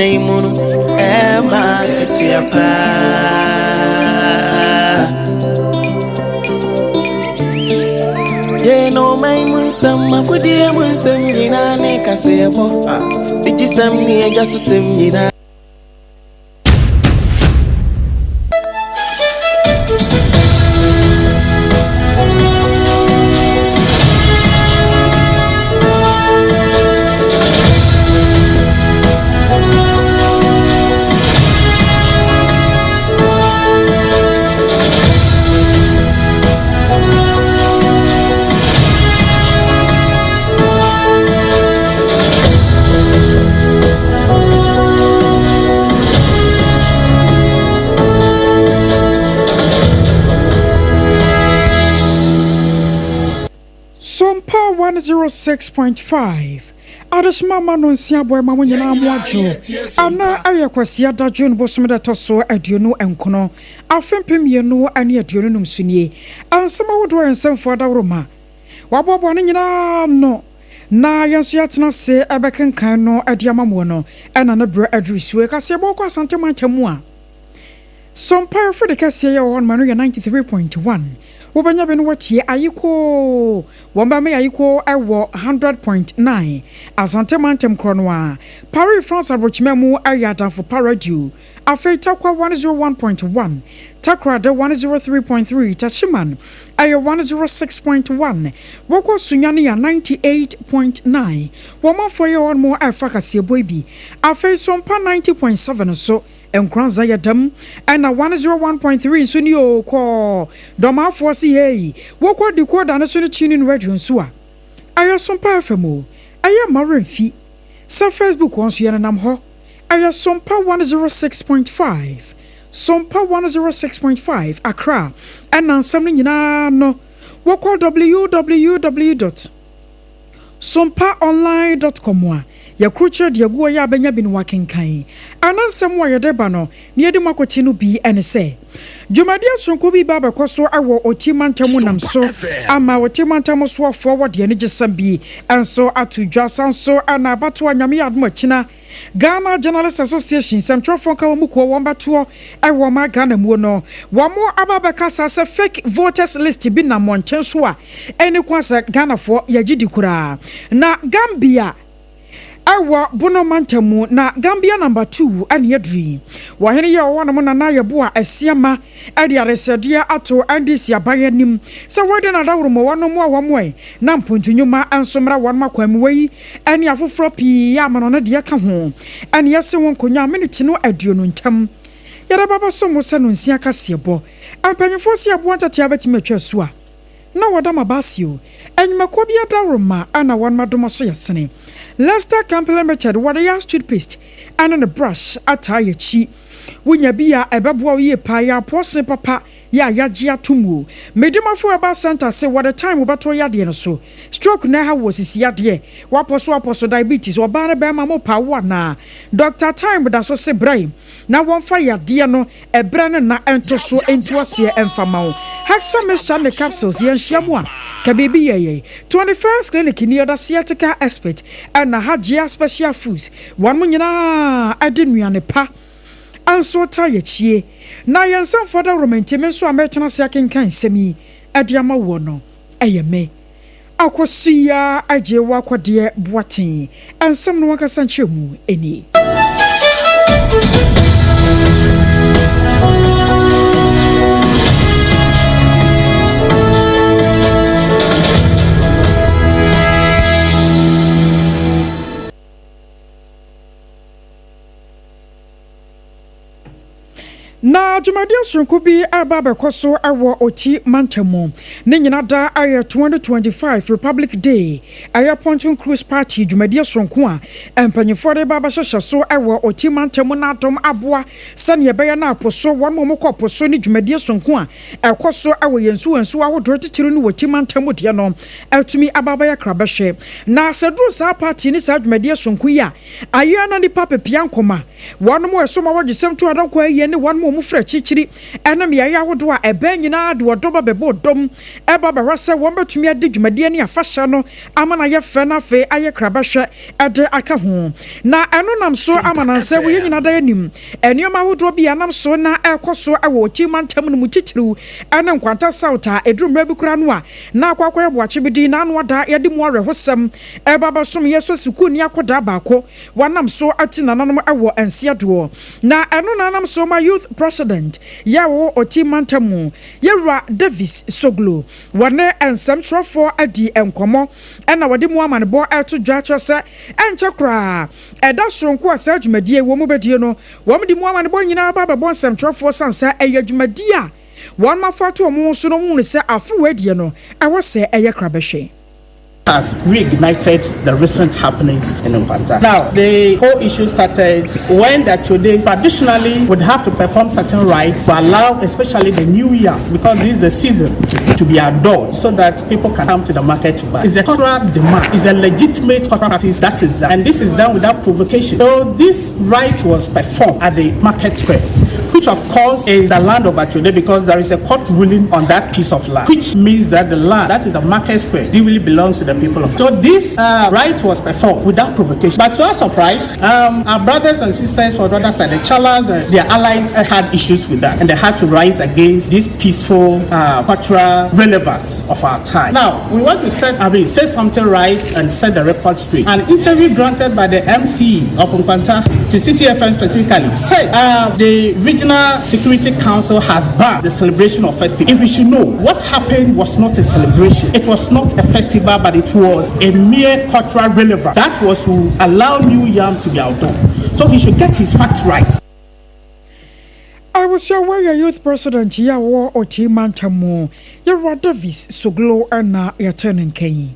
Neimuno, Emma, Katiapa. Ye no my munsam, my good dear munsam, Nina, Neka Sebo. It is some near just to send Nina. SOMPA 106.5 Adesma manu nsia boy ma nyina amoajo ana ayekwasi adadwo no bosom da toso aduonu enkono afempem yenu ane aduonu num sunie ansama wodo ensemfo adawroma wabobo ne nyina no na yenso yatena se ebekenkan no adiamamo no ena na bra adrusuwe kase boko asante mantamu a SOMPA for the kase ye won manu 93.1 Wobanya benu watie ayiko wamba me ayiko ewo 100.9 asante mantem kronoa Paris France abrochimemu ayada for Paradio afeita kwa 101.1 Takrade 103.3 Tachiman ayo 106.1 woko sunyane ya 98.9 wamafo ye on mo afaka sieboibi afei SOMPA 90.7 so Enkranza yadam and 101.3 suni o ko doma force ye woko decoder na suni tuning radio nso a ayo SOMPA FM ayo marenfi sa Facebook on so yanam ho ayo SOMPA 106.5 SOMPA 106.5 Accra and ansam nyina no woko www.sompaonline.com ya kruche de aguo ya benya bi no wakenkan anansem wo yedeba no ne yedi makochi no bi ene se dwumade asonko bi ba bekoso awo otimantamu nam so ama otimantamu so forward ye ne gisam bi enso atudwa sanso ana bato anyame yadom akina Ghana Journalists Association Central Fonka wamuko wambato ewo ma Ghana mu no wamo ababeka sase fake voters list bi na monten so a eni kwasa Ghana fo yagidi kura na Gambia Awa bono mantamu na Gambia number 2 ane yadri wahene ye wana mo na yeboa asiama ade aresedia ato andisi abayanim se wode na dawrumo wano mo awamwe na mpontunwuma ansomra wanma kwamwei ane afoforo pi ya mano na de ka ho ane yese won konya minute no aduonu ntam yara baba somo se no nsia kasebo ampanyefo se abo antati abetime atwa so a na woda mabasio enyumako bia dawruma ana wanma domaso yesene Lester complimented what a toothpaste and a brush attire chi. Winya bia ebeboa ye pa ya pose papa ya yagya tumu. Medima for about center say what a time obato yade no so. Stroke na ha was isi yade. Waposo diabetes or bana be mamo pa na. Dr. Time da so se brain. Na won fa yade no e brane na ento so ento ase emfama wo. Hexa mixture the capsules yen hyiamu a ka bebi ye 21st clinic ni oda sciatica expert and na hagia special foods. Wan mo nyina ade nuane pa. Anso ta ye chie na yensan foda romantime so ametena se akenkan semi adiama wo no eyeme AKOSUA AGYEIWAAH KODIE boaten ansam no wakasa nchemu eni Na jumadi asonko bi aba bekoso awo oti mantamu ne nyina da aye 2025 Republic Day aye Ponton Cruise Party jumadi asonko a empanyefo de baba hyehye so awo oti mantamu na atom aboa sane ye beya na aposo won mo koposo ne jumadi asonko a ekoso awo yensu awodo titiri no oti mantamu de no atumi ababa ya krabehwe na seduru sa party ni sa jumadi asonko ya aye na ni papa piankoma one more soma wagye sem to adanko aye ne one more mu fra chichiri enam ya ya wodo a ebe nyina de wodoba bebo dom eba ba hwase won betumi ade dwumade ne afahya no amana ye fe na fe aye krabahwe ede aka ho na eno nam so amana nse wo nyina da anim enioma wodo bi anam so na ekoso awo chimantam no mu chichiriw ana nkwanta sauta edrumra bi kura no a na akwakwa eboache bi di na anu da yede mu arehosam eba ba som yeso suku ni akoda baako wanam so ati nananom awo ansiado na eno nanam so ma youth president yawo ochimantamu yewra Davis Soglo wane ensam trofo adi enkomo ena wade mu amanebo eto dwacho se enche kra eda soronko asa adwumadie wo mu bedie no wo mdi mu amanebo nyina ba bebo ensam trofo sansa eyadwumadie a wan mafato omo so no mu se afu wadie no ewo se eye krabehwe has reignited the recent happenings in Mpanta. Now, the whole issue started when the Chode traditionally would have to perform certain rites to allow, especially the new yams, because this is the season, to be adored so that people can come to the market to buy. It's a cultural demand. It's a legitimate cultural practice that is done. And this is done without provocation. So this rite was performed at the market square, which of course is the land of Achode because there is a court ruling on that piece of land, which means that the land, that is the market square, really belongs to the people of. So this rite was performed without provocation. But to our surprise, our brothers and sisters for the other side, the Chalas, their allies had issues with that, and they had to rise against this peaceful cultural relevance of our time. Now, we want to say something right and set the record straight. An interview granted by the MC of Mpanta to CTFM specifically said the Regional Security Council has banned the celebration of festival. If we should know, what happened was not a celebration. It was not a festival, but it was a mere cultural relevance. That was to allow new yams to be outdoor. So he should get his facts right. I was your way youth president Yawo Ochimantamu, Yara Davis Soglo and your turning Kane.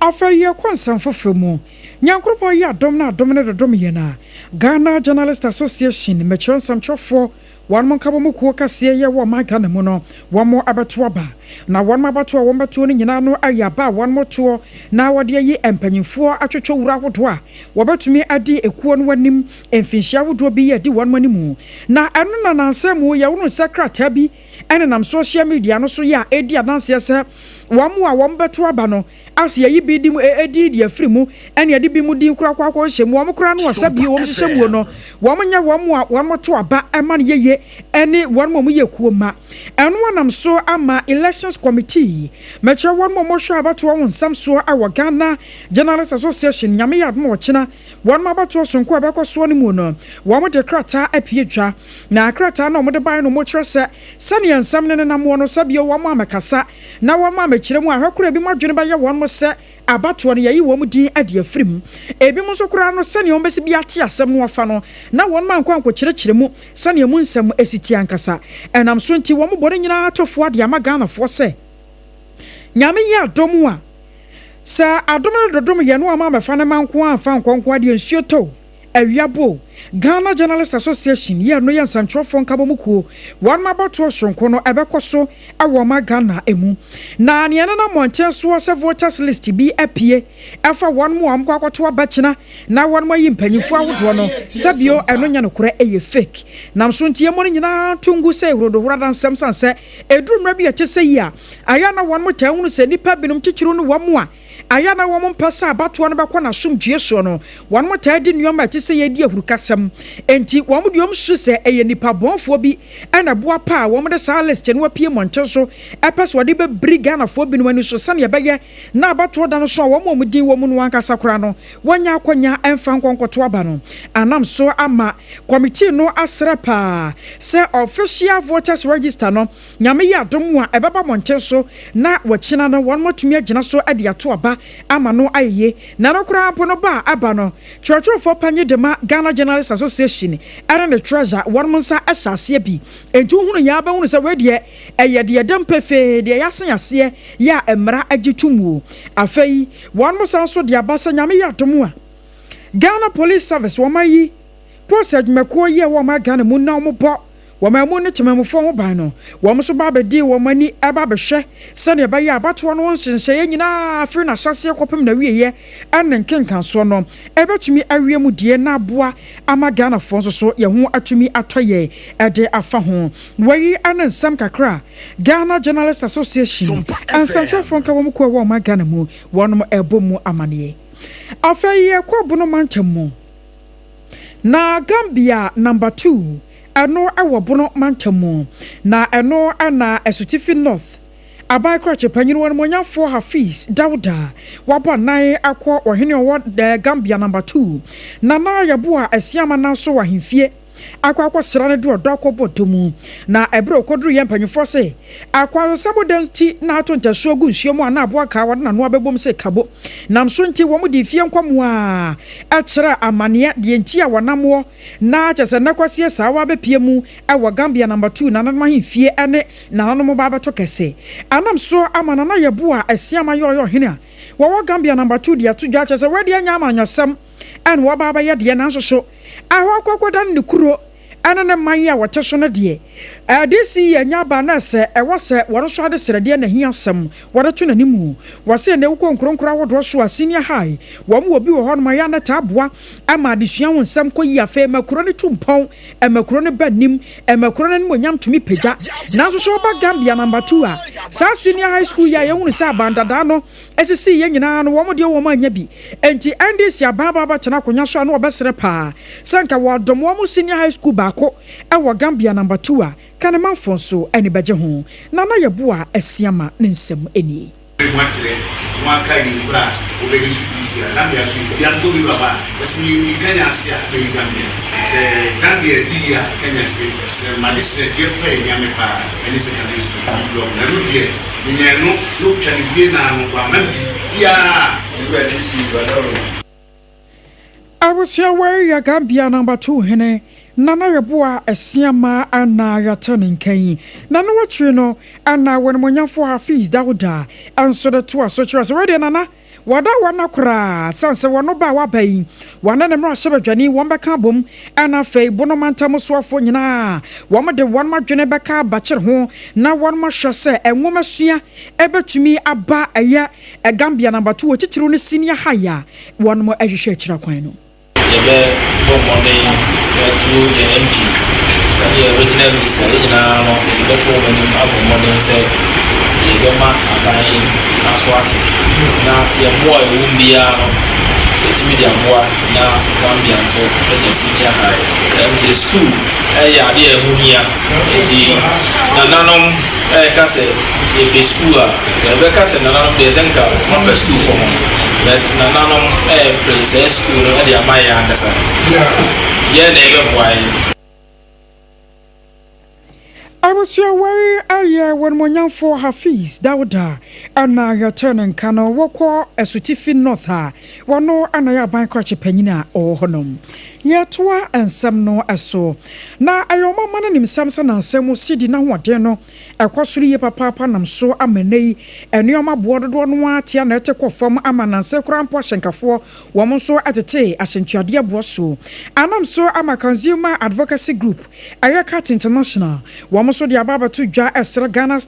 After your concern for Fumu, Nyankropo ya domna dominate domiana, Ghana Journalist Association, Metron Sancho for one more kabomuku kasia ya wa magana mono, one more abatuaba. Na one mabatua wamba tuoni nyinano ayaba one more tour na wadia ye empenyimfo atwetwo wura hodwa wabatumi adi ekuon wanim emfinhia wodwo bi ye di one manimu na eno na nansemu ya wono secretary bi ene nam social media no so ya edi adanse se wamu a wombeto aba no ase yi bi di mu edi di afrimu ene edi bi mu di nkura kwa hyemu wom kura no wasabi wom hyehyemu no womnya wamu a womoto aba ema ne yeye ene wonmo mu yekuoma eno nam so ama Elections Committee mecha one more sure about one some so our Ghana Journalists Association nyame yad mo china one more about sonko abako so ni mu no one mo de krata apietwa na krata na mo de ban no mo kire se sane ansam ne na mo no sabio one mo amekasa na one mo amekire mu ahwekura bi mo adwene ba ye one mo se abato no yayi wo mu din ade afrim ebi mo so kura no sane o besi bi ate asem no afa no na one man kwanko kire mu sane mu nsem esiti ankasa enam so nti wo mo bore nyina atofo ade amagana fo se nyame ya domu a sa adomu dodom ye no ama mefa na manko afa nkonko ade nsuoto awiabo Ghana Journalist Association ye no yansan trofo nkabomukuo one mabato sonko no ebekoso awo ma Ghana emu na ne na monche so se voters list bi apie afa one mo amko akoto abachina na one mo yimpanyifo awodo no sabio eno nya no kura eye fake nam so ntie mo nyina tungu se rodo huradan samsan se edurumra bi yechese yi a aya na one mo tawunu se nipa binum chichiru no wamo a aya na wom mpesa abato no bekọ na somdue so no one mo taadi nyoma tise ye di ahurukasam enti wom diom hye se eye nipa bonfo bi ana boa pa wom de sa list ne wapie monche so epeso de be briga na fo bi no ani so sane yebeye na abato da no so wom din wom no ankasa kora no wanya akonya emfa nkonkoto aba no anam so ama committee no asrepa se official voters register no nyame ya dom a ebeba monche so na wachina no one mo tumi agina so ade ato aba ama no ayeye na no kura ampo no ba aba no churchofo panye dema Ghana Journalists Association era the treasure one monsa ahyase bi entu hunu ya ba hunu se we de eye de dem pefe de yasen ase ya emra agitumu afei one monsa so de abasa nyame ya domu a Ghana Police Service womayi process meko ye wo ma Ghana mu na mo bo Wamamu ne temamufo ho ban no wom so ba bedi womani eba behwe sane ba ya abato no hyenhye nyina afiri na hyase kopem na wieye ane nkenkan so no ebetumi awie mu die na aboa ama Ghana fo so ye ho atumi atoye ede afa ho wayi ane nsam kakra Ghana Journalists Association ansantro fo nka wom ko wa ma Ghana mu wonom ebomu amane afaye ko bono mantamu na Gambia number 2 eno ewo bono mantamu na eno ana Esutifi North abai krache panyinu won monyafo Hafiz Dauda wabo nan akọ ohene owo Gambia number 2 na na yabo asiama na so wahemfie akwa sra ne do akobodomu na ebre okoduru ye mpanyifo se akwa sabodanti na atontaso gu nhyiemu ana abo aka wode na no abebom se kabo namso nti wo mu di fie nkwamo a akira amane de nti a wonamo na chese nakwase sawa bepiemu ewo Gambia number 2 na nanama hemfie ene na nanomo ba beto kese anamso amana na yebo a asiama yoyo hene a wo Gambia number 2 de atudwa chese wede anya amanyasam en wo baba ye de na so ahwa kwakodan ne kuro anana manya wote so no de desi anya ba na se ewo se woro so ade srede na hiasam woro to nanimu wose ne wuko nkronkra wodo so senior high wo mo obi wo ho no ya na taboa ama adesua ho nsam koyi afa makuro ne tumpon makuro ne banim makuro ne monyam tumi peja na so ba Gambia number 2 a sa senior high school ya yehunu sa bandada no esisi ye nyina no wo mo de wo ma anya bi enti andesi ababa ba tena konya so no obesere pa sanka wo dom wo mo senior high school baako ewo Gambia number 2 a kanema fonso eni beje ho na na yebo a asiama ne nsem eni mwatire mwaka ni bra obedi subisi na bia so ya to bi baba esimi ni Kenya asia be Gambia se Gambia dia Kenya se madise ye pe nyame pa eni se kan school blog na rudie ni nyano no twani bi na no kwa mambi ya ni ba disi badoro awusia ya Gambia number 2 hene nana yeboa asiama ana yatane nkan nana watwe no ana wonmonyafo Hafiz Dauda anso de to asochira so wede nana wada wana kura sanse wono ba wabai wana ne mra shebadwani won beka bom ana fei bono mantam soafo nyina won de won madwene beka bachir ho na won mahwese enwomasua ebetumi aba eya Gambia number 2 otitiro ne senior higher won mo ahwehwe akira kwan no yebe bomone through the MG the original research na no the to when abomone say yebe ma abai aswati na ye boy wumbia no etimi dia boa na Gambia so the senior high the school ya dia ehumia eti na nanom ka se e school a yebe ka se na nanom de zenka SOMPA school ko but na nanom princess school no dia maya andasa yeah na ebe boy Awusia aye wonmonyafo Hafiz Dauda ana yatane nkano wokọ Esutifi North a wono ana ya ban krache panyina ohonom yetoa ensem no eso na ayoma mana nimsam sa na nsem sidi na hoden no ekosoro ye papa nam so amanei enuoma bododo no atia na etekofam amananse krampo hyenkafo wom so atete ahyentuade abo so anam so ama consumer advocacy group Ayakat International wom so dia baba to dwa esra Ghana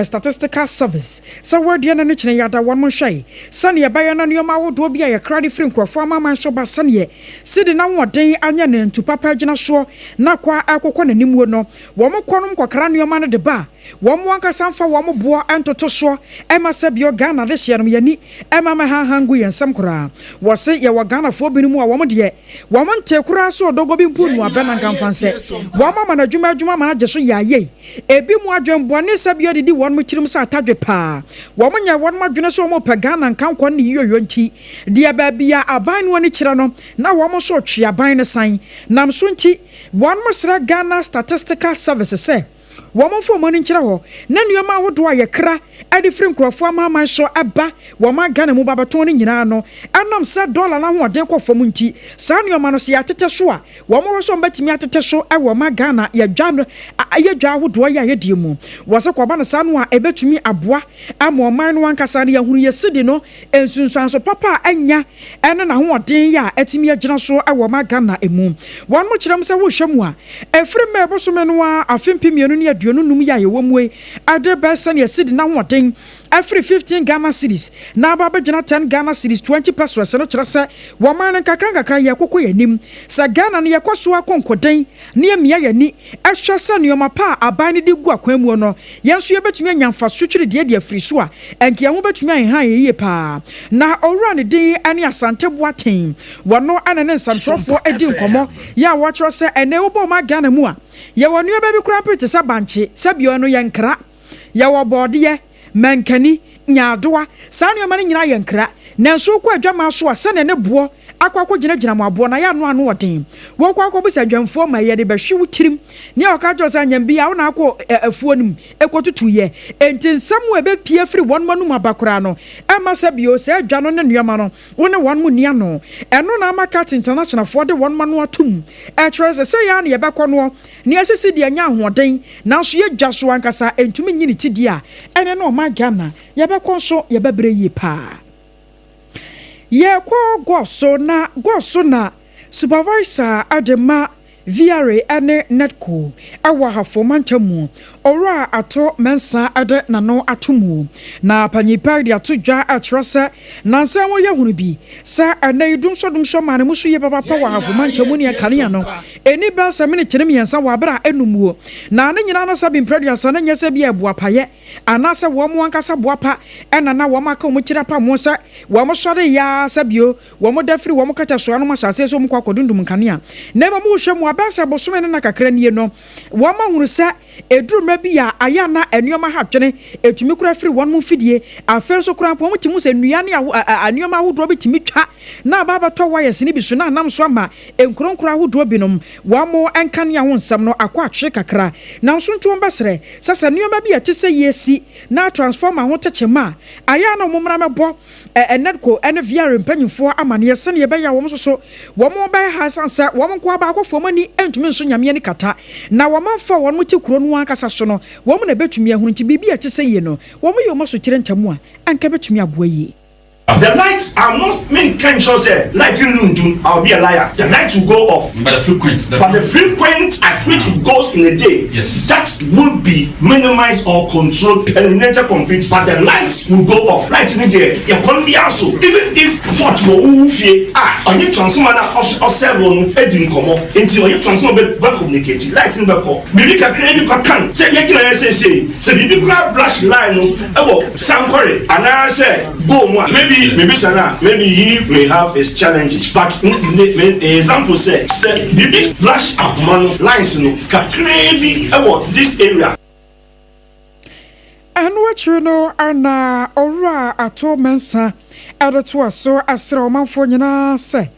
statistical service so word na ne kine yada won mo hwai sane baye na nuoma wodo bia ye krade free nkrofo ama so ba sane sidi na woden anya ne ntu papa gina so na kwa akokọ nanimuo no wom konom kokra nuoma no de ba wom wanka sanfa wom boa antoto so ema se bio Ghana de hye no yani ema ma hangu yensam kora wose ye wa Ghana fo binimu a wom de wom nte kura so dogo bi mpunu abena nkamfanse wom ma na dwuma ma je so yaye ebi mu adwembo ne se bio didi won mo kirim sa atadwe pa wom nya won madwene so mo pa Ghana nkankọ ne yoyo nti de ba bia aban no ne kira no na wom so twe aban ne san nam so nti won mo sra Ghana statistical service se Woman for money chiraho, Nanyama would do a kra, at the frame crop for my show a ba, Wama Gana Mubabatoni Yano, and I'm sad dollar and what denko for Munti, San your manosia at Tashua, Wama so bet me at Tasho, I Wama Gana, ya Jan, a jar would do a dimu. Was a Quabana Sanwa, a bet to me a bois, a more mine one Casania who ye sidino, and soon so papa and ya, and then I want ya, at me a general, I Wama Gana a moon. One much ramsa will shamwa, a frame Bosumenwa, a film pimion. Dionu numia ye womwe ade besa na sid na woden every 15 Ghana cedis na baba gina 10 Ghana cedis 20 pesos no kire se wo man kakra ye kokko yanim sa Ghana ne ye kwaso akonkoden ne emia yani ehwe se ne omapa aban ne de gu akwamu no yenso ye betumi anyamfa sotwire de afiri so a enke ye ho betumi anhan ye pa na owura ne din ane asante boaten wono anane nsamtrofo edi nkomo ya wo kire se ene wo bo ma Ghana mu a ye wonu ye baby kura pete sa banche sabio no ye nkra ye wo bode mankani nyaadoa saa ne mane nyina ye nkra nanso ko adwama so a sene ne bo akwakwo gina mo abo na ya no ano odin wo kwakwo bisa dwamfo ma ye de behwe wutirim ne okajo sa nyambia wo na akọ afuo nim ekotutu ye entinsam we be pie firi won manum abakora no ema sabio se adwa no ne nuama no wo ne won mu nia no eno na Amakat International for de won manu atum etrese se ya ne ye bekọ no ne asisi de anya ahoden nanso ye dwa so ankasa entumi nyini tidi a ene no ma Ghana ye bekọ so ye bebre yi pa ye kwa goso na supervisor adema VRA ane netco awa hafo mantamu ora ato mensa ade nano atomu na panyipa de atodwa atrasa nansa wo ye hunu bi sa anai dum so mane muso ye papa wa hafo mantamu ne kane no eni ba sa mene kyerem yensa wa bra enumuo na ne nyina no sabi mpradia sa na nyesa bi eboa paye anasa wo mo ankasa boapa ena na wo maka mo kyira pa mo sa wo mo sore ya sabio wo mo dafiri wo mo kata so anu ma sase so mo kwa kodundum kane a na ma mo hwem abasa bosome na kakra nie no wo ma hunu sa eduruma bi ya aya na enuoma hatwene etumi kura firi won mu fidie afenso kura mpo mo timu se nua ne anuoma ahodo betimi twa na baba to wires ni bi so na nam so ama enkronkura ahodo binom wo mo enka ne ho nsam no akwa atwe kakra na nso nto mbasre sasa nuoma bi ya tese yesi na transformer ho techema aya na mo mra mebo enedko ene VR mpanyimfo amane yese ne be ya wo so wo mo be ha sansa wo mo kwa ba akofo mani entumi nso nyame ne kata na wo manfa wo mo tikuro no ankasa so no wo mo na betumi ahunu nti bibia tese ye no wo mo yo mo so kire ntamu a anka betumi aboa ye. The lights are not mean can't just say lighting do I'll be a liar. The lights will go off. But the frequent at which it goes in a day, yes, that will be minimized or controlled, eliminated completely. But the lights will go off. Light in the day, you can be also even if for on your transformer or several heading come up until your transformer be communicate. Light in the call. Maybe can say you can say maybe brush line sound correct and I say go maybe sana maybe he may have his challenges but example say the flash up man lines no crazy about this area and what you know ana ora ato mensa adoto so asra omanfo nyina se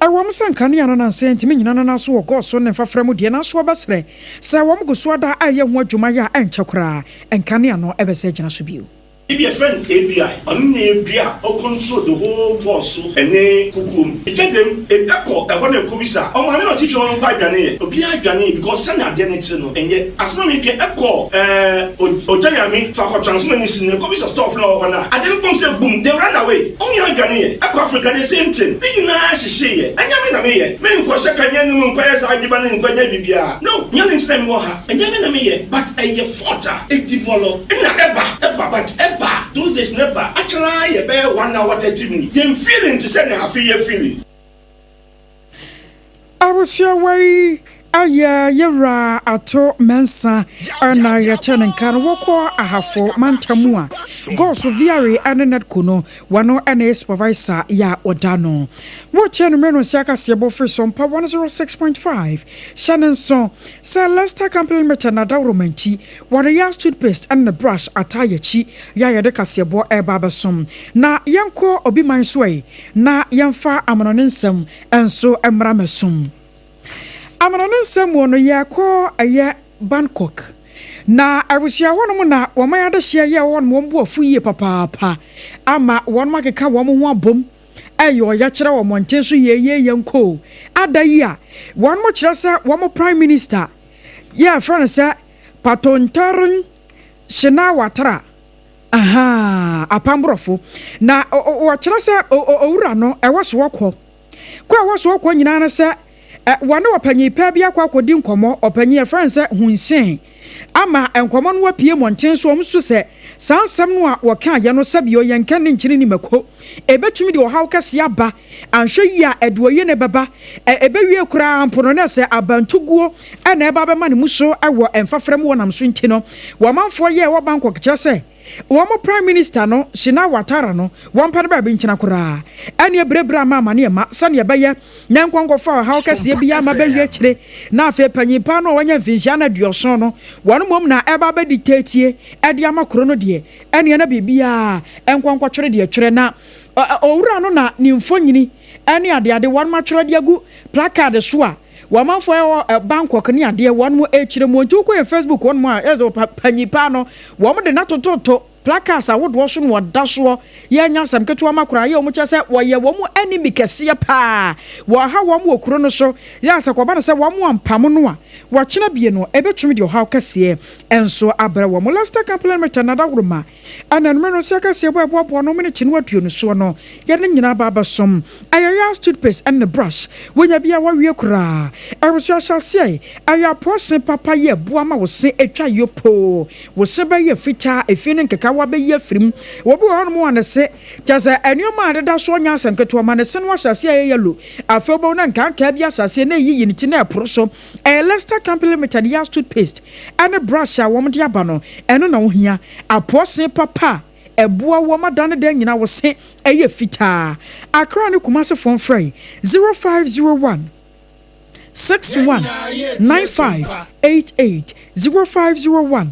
ewom sanka ne ana nanse ntimi nyina na so wo so ne fafra mu de na so basre se wom go so da aye ho adwuma ya enchekora enka ne ano ebese gina so bio. If your friend ABI, on ABI, or control the whole boss, and a cuckoo, you get them a echo, a honey kubisa. Oh, I'm not if you want to buy Ghanaian, or be a Ghanaian because Sana Ghanaian, and yet as long as you can echo, or Jayami, for transmission in the Kubisa store floor, and I didn't say boom, they ran away. Only a Ghanaian, Echo Africa, the same thing. Did you know I should say it? And Yamina May, men question Kanyan, Quayas, I give an Quaya. No, Yanin Stem Waha, and Yamina May, but a fodder, it developed, and ever, but those days never actually about 1 hour 30 minutes. You feeling to send a feeling. I was your way. Aya yera ato mensa ana ya chenen kan woko ahafo mantamua go so viare anenet kono wano ana supervisor ya odano wo chenu meno siaka sebo free SOMPA 106.5 Shannon so Celesta company mechana dawro manchi ware ya toothpaste and the brush ataya chi ya yede kasebo e baba som na yanko obi manswe na yamfa amononsem enso emra mesum Amanonin Samuel Yako Aya Bangkok. na arusia wonom na womaya da hia ye won mo mbo afu yie papa ama won makeka wo mo ho abom ayo ya kire wo monten so ye yenko adayi a won mo kire sa wo mo prime minister ya friend sa patontarin shina watara aha apambrofo na o kire sa owura no ewoso wokọ kwa woso wokọ nyina na sa wane wapanyi pa bia kwa kodi nkomo opanyi friend sa hunsen ama enkomo no wapie monten so omso se sansam no a woka ye no sabio yenka ne nkyiri ni mako ebetumi de ohaw kase aba anhwe yi a edoye ne baba ebewie kura ampono na se abantuguo na eba be ma ne muso ewo emfafrem wonam so nti no wamanfo ye wo banko kire se womo prime minister no Shina Watara no wampane ba binchina kura ane brebra mama ne ma sane beye nyankonkofo ha okase bia ma bawie kire na afa panyipa no wanya mfinhia na duoson no wonu mom na eba ba dictate ade amakro no de ane na bibia enkonko twere de twere na owura no na nimfo nyini ane ade wonu ma twere de agu placard so a wamanfo Bangkok ni ade won mo echire mo ntu ko Facebook won mo ezo panyipa no wo mo de na tototo placards awodo so no wada so ye nya sam keto amakura ye o mo chese wo ye wo mo enemy kese pa wo ha wo mo okuro no so ya sakoba no se wo mo ampam no a wo kina bie no ebetumi de ha kese enso abra wo mo last compliment na da wuruma ananme no se kase bo no me chinu atuo no so no ye ne nyina baba som ayaya toothpaste and the brush wonya bia wo wie kura eruso shase aya posen papa ye bo ama wo se etwa yopo wo se ba ye fita efini nkeka wa be ye frim wo bi ho no mo ane se jaza enioma adeda so nya asem keto ma ne se no shase aye yelo afebo na nkanka bia shase na yi yinti na epro so Lester compliment ya toothpaste and the brush a wo mo de aba no eno na wo hia aposen papa eboa wo madane da nyina wo se eye fita akra ne kumase phone free 0501 619588 0501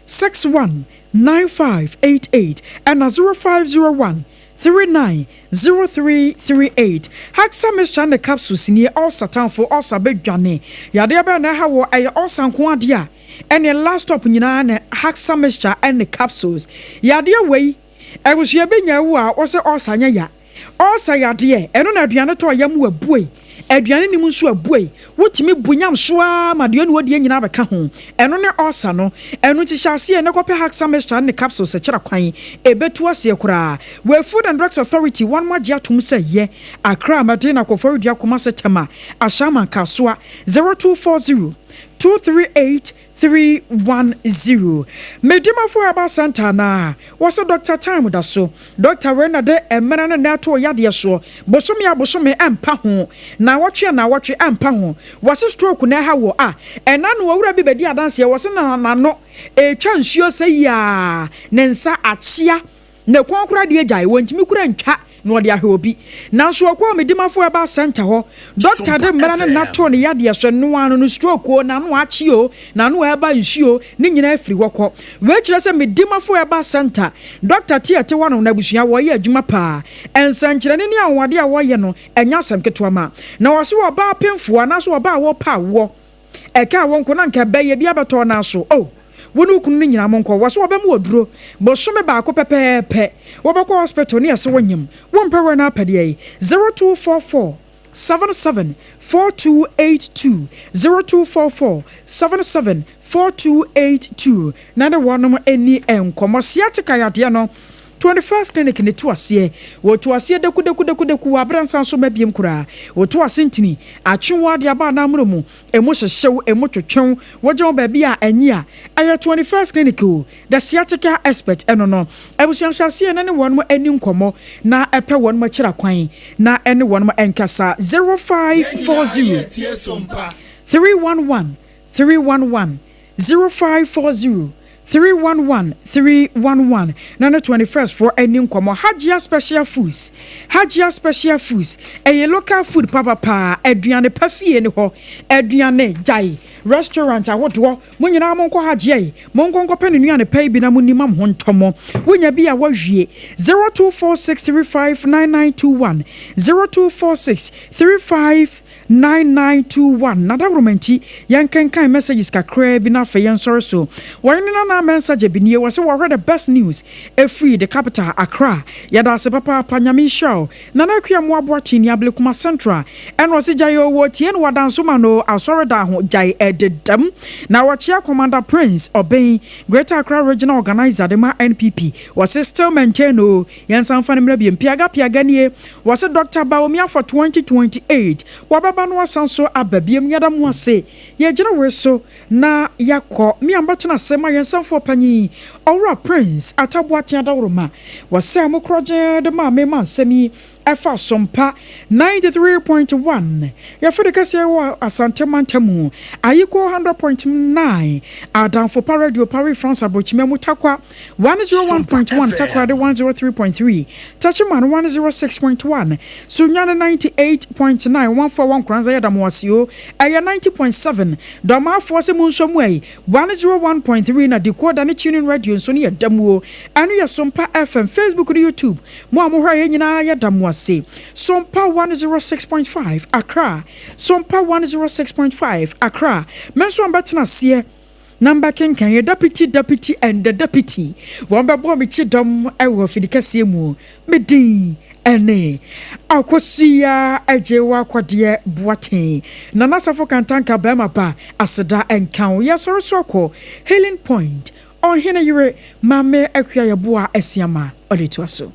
619588 and 0501 390338 Haxa Mr. and the capsules near all satan for all sabedwane yade ba na ha wo ay all sanko ade a ene last stop nyina na Haxa Mr. and the capsules yade we I was ye benya wo a wo se all sanya ya all sayade eno na aduane to yam wo abuei aduane ni mu nso abuei wotimi bunyam soa ma de no wodi nyina beka ho eno ne osa no eno ti hyase ne kope Haxa Mr. ne capsule se kira kwan ebetu ase kura we Food and Drugs Authority one magia tum se ye akra madina koforu dia koma se tema ashama kasoa 0240 238 310 Medima for about Santana was a Dr. Time da so Dr. Rena de emena na to yade so bosomi ampa ho na watwe ampa ho was stroke na ha wo a ena no wura bi bedi adanse was na no e twa nsuo se ya ne nsa achia na kwankura de agya wontimi kura ntwa no de ahwe obi nanso akwa medimafo aba center ho doctor de mera na to ne yade so no anu no stroke o na no achi o na no eba nsuo ni nyina afiri hokọ we kire se medimafo aba center doctor tiete wano na busua wo ye adwuma pa ensankyere ne anwade a wo ye no enya asem keto ama na wo se wo ba pemfo anaso wo ba wo pa wo eka wo nko na nka ba ye bia beto na so oh wonu kunu ni nyina monko waso obem woduro bosome ba ko pepepe wobekọ hospital ni ase wonyim wompewe na apade 0244 774282 0244 774282 na de wonom eni enkomo siatika yade no 21st clinic ne to ase wo to ase deku abransan so mabiem kura wo to ase ntini atwenwa de aba na amromu emo hyehyew emo twetwen woje ba bia anyi a aye 21st clinic o the sciatica expert eno no ebusuan hyase ne won mo ani nkomo na epe won mo kira kwan na ene won mo enkasa 0540 311 0540 311 na no 21st for any nkomo Hajia special foods a local food papa aduane pafie ne ho aduane jai restaurant awodo munyina monko Hajia monko pene nuane pay bi na munimam ho ntomo wonya bi a wahwie 0246359921 0246359921 nada romanti yankenkan messages kakra bi na fe yensoro so warina na message bi nie wase we the best news free the capital Accra yada se papa panyami show nana kwamo aboachi ni ablekuma central and wase jayo wo tie no wadanso ma no asore da ho jai ededam na wachia commander Prince Obey Greater Accra regional organizer de ma NPP wase still maintain o yansan fa ne mra bi piaga nie wase Dr. Baomia for 2028 wababa no wasanso ababiem yadam wase ye gina we so na yakọ mi ambachi na sema yansan for panyi Ora Prince atabuati adawroma wase amukroje de ma me mansemi efa sompa 93.1 ya fedekase wa asante mantamu ayiko 100.9 adam for radio Paris France abochime mutakwa 101.1 takwa de 103.3 Tachiman 106.1 Sunyana 98.9 141 kranza ya damwasio aya 90.7 dama force munsomwe 101.3 na decoder ne tuning radio so ne damuo anu ya sompa FM Facebook and YouTube mo amohwa ye nyina ya damuo say Sompa 106.5 Accra Sompa 106.5 Accra menso ambatena sie number kenkan ye deputy and the deputy won be bo me chidom ewo fidikase mu medin ene AKOSUA AGYEIWAAH KODIE boaten na nasafo kantanka bema ba aseda enkan ye sorosoko healing point on hena yire mame akua ye boa asiama oletuaso.